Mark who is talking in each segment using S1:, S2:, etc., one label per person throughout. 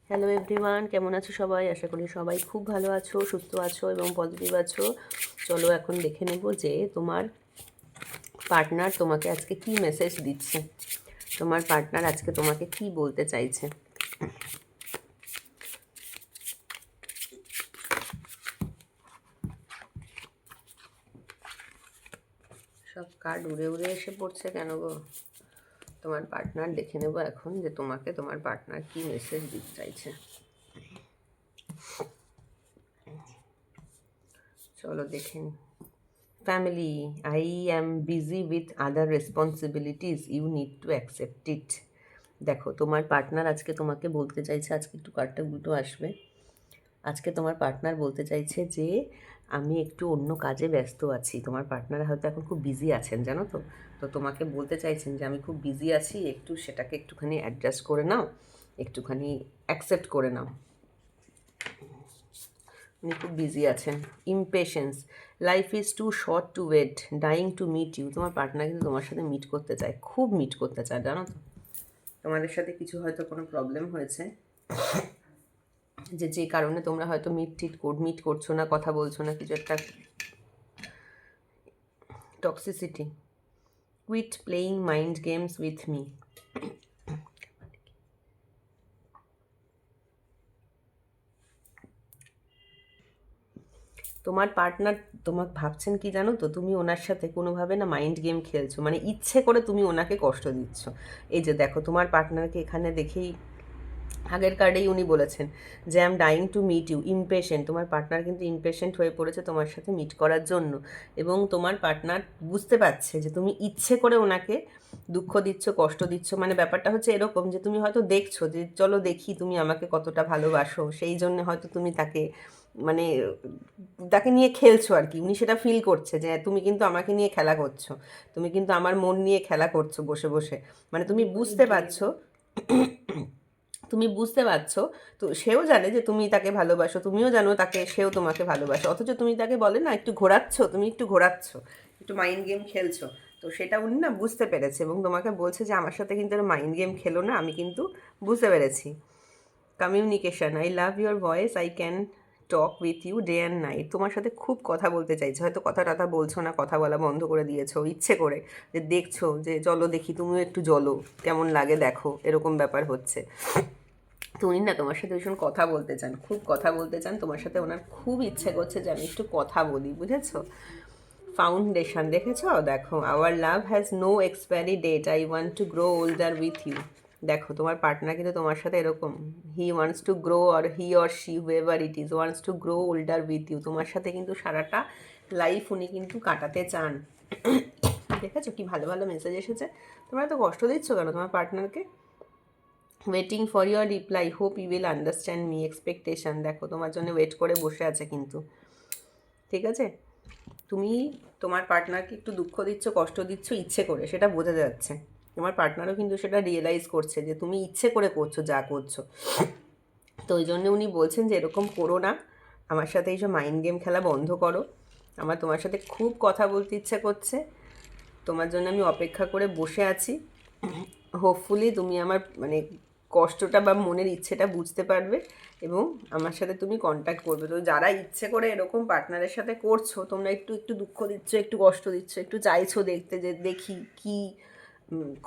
S1: Hello everyone, কেমন আছো সবাই? আশা করি সবাই খুব ভালো আছো, সুস্থ আছো এবং পজিটিভ আছো। চলো এখন দেখে নেব যে তোমার পার্টনার তোমাকে আজকে কি মেসেজ দিচ্ছে, তোমার পার্টনার আজকে তোমাকে কি বলতে চাইছে। সব কার্ড উড়ে উড়ে এসে পড়ছে কেন গো? তোমার পার্টনার দেখে নেব এখন যে তোমাকে তোমার পার্টনার কি মেসেজ দিতে চাইছে। চলো দেখে নিই। Family, I am busy with other responsibilities. You need to accept it. দেখো তোমার পার্টনার আজকে তোমাকে বলতে চাইছে, আজকে একটু কার্ডটা উল্টো আসবে। আজকে তোমার পার্টনার বলতে চাইছে যে আমি একটু অন্য কাজে ব্যস্ত আছি। তোমার পার্টনার হয়তো এখন খুব বিজি আছেন, জানো তো। তো তোমাকে বলতে চাইছেন যে আমি খুব বিজি আছি, একটু সেটাকে একটুখানি অ্যাডজাস্ট করে নাও, একটুখানি অ্যাকসেপ্ট করে নাও। উনি খুব বিজি আছেন। Impatience, life is too short to wait, dying to meet you. তোমার পার্টনার কিন্তু তোমার সাথে মিট করতে চায়, খুব মিট করতে চায়, জানো তো। তোমাদের সাথে কিছু হয়তো কোনো প্রবলেম হয়েছে, যে কারণে তোমরা হয়তো মিট করছো না, কথা বলছো না, কিছু একটা toxicity. Quit playing mind games with me. তোমার পার্টনার তোমাকে ভাবছেন কি জানো তো, তুমি ওনার সাথে কোনোভাবে না মাইন্ড গেম খেলছো, মানে ইচ্ছে করে তুমি ওনাকে কষ্ট দিচ্ছ। এই যে দেখো তোমার পার্টনারকে এখানে দেখেই আগের কার্ডেই উনি বলেছেন যে I am dying to meet you. Impatient, তোমার পার্টনার কিন্তু ইমপেশেন্ট হয়ে পড়েছে তোমার সাথে মিট করার জন্য, এবং তোমার পার্টনার বুঝতে পারছে যে তুমি ইচ্ছে করে ওনাকে দুঃখ দিচ্ছ, কষ্ট দিচ্ছ। মানে ব্যাপারটা হচ্ছে এরকম যে তুমি হয়তো দেখছো যে চলো দেখি তুমি আমাকে কতটা ভালোবাসো, সেই জন্য হয়তো তুমি তাকে মানে তাকে নিয়ে খেলছো আর কি। উনি সেটা ফিল করছে যে তুমি কিন্তু আমাকে নিয়ে খেলা করছো, তুমি কিন্তু আমার মন নিয়ে খেলা করছো বসে বসে। মানে তুমি বুঝতে পারছো, তুমি বুঝতে পারছো। তো সেও জানে যে তুমি তাকে ভালোবাসো, তুমিও জানো তাকে, সেও তোমাকে ভালোবাসো, অথচ তুমি তাকে বলে না একটু ঘোরাচ্ছ, তুমি একটু ঘোরাচ্ছ, একটু মাইন্ড গেম খেলছো। তো সেটা উনি না বুঝতে পেরেছে এবং তোমাকে বলছে যে আমার সাথে কিন্তু মাইন্ড গেম খেলো না, আমি কিন্তু বুঝতে পেরেছি। Communication, I love your voice, I can talk with you day and night. তোমার সাথে খুব কথা বলতে চাইছে, হয়তো কথা টথা বলছো না, কথা বলা বন্ধ করে দিয়েছো ইচ্ছে করে, যে দেখছো যে চলো দেখি তুমিও একটু জ্বলো, কেমন লাগে দেখো, এরকম ব্যাপার হচ্ছে। তো উনি না তোমার সাথে ভীষণ কথা বলতে চান, খুব কথা বলতে চান তোমার সাথে, ওনার খুব ইচ্ছে করছে যে আমি একটু কথা বলি, বুঝেছো। ফাউন্ডেশন দেখেছো, দেখো our love has no expiry date, I want to grow older with you. দেখো তোমার পার্টনার কিন্তু তোমার সাথে এরকম, he wants to grow, or he or she whoever it is wants to grow older with you. তোমার সাথে কিন্তু সারাটা লাইফ উনি কিন্তু কাটাতে চান। দেখেছো কি ভালো ভালো মেসেজ এসেছে। তোমরা এত কষ্ট দিচ্ছ কেন তোমার পার্টনারকে? Waiting for your reply, hope you will understand me. Expectation, দেখো তোমার জন্য ওয়েট করে বসে আছে কিন্তু, ঠিক আছে। তুমি তোমার পার্টনারকে একটু দুঃখ দিচ্ছ, কষ্ট দিচ্ছ ইচ্ছে করে, সেটা বোঝা যাচ্ছে। তোমার পার্টনারও কিন্তু সেটা রিয়েলাইজ করছে যে তুমি ইচ্ছে করে করছো যা করছো। তো ওই জন্য উনি বলছেন যে এরকম করো না, আমার সাথে এইসব মাইন্ড গেম খেলা বন্ধ করো, আমার তোমার সাথে খুব কথা বলতে ইচ্ছে করছে, তোমার জন্য আমি অপেক্ষা করে বসে আছি। হোপফুলি তুমি আমার মানে কষ্টটা বা মনের ইচ্ছেটা বুঝতে পারবে এবং আমার সাথে তুমি কন্ট্যাক্ট করবে। তো যারা ইচ্ছে করে এরকম পার্টনারের সাথে করছো, তোমরা একটু একটু দুঃখ দিচ্ছ, একটু কষ্ট দিচ্ছ, একটু চাইছো দেখতে যে দেখি কি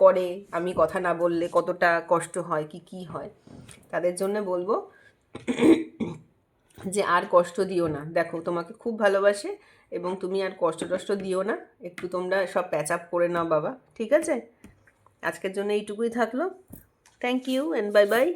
S1: করে, আমি কথা না বললে কতটা কষ্ট হয়, কি কি হয়, তাদের জন্য বলবো যে আর কষ্ট দিও না। দেখো তোমাকে খুব ভালোবাসে এবং তুমি আর কষ্ট টষ্ট দিও না, একটু তোমরা সব প্যাচ আপ করে নাও বাবা, ঠিক আছে। আজকের জন্য এইটুকুই থাকলো। Thank you and bye by.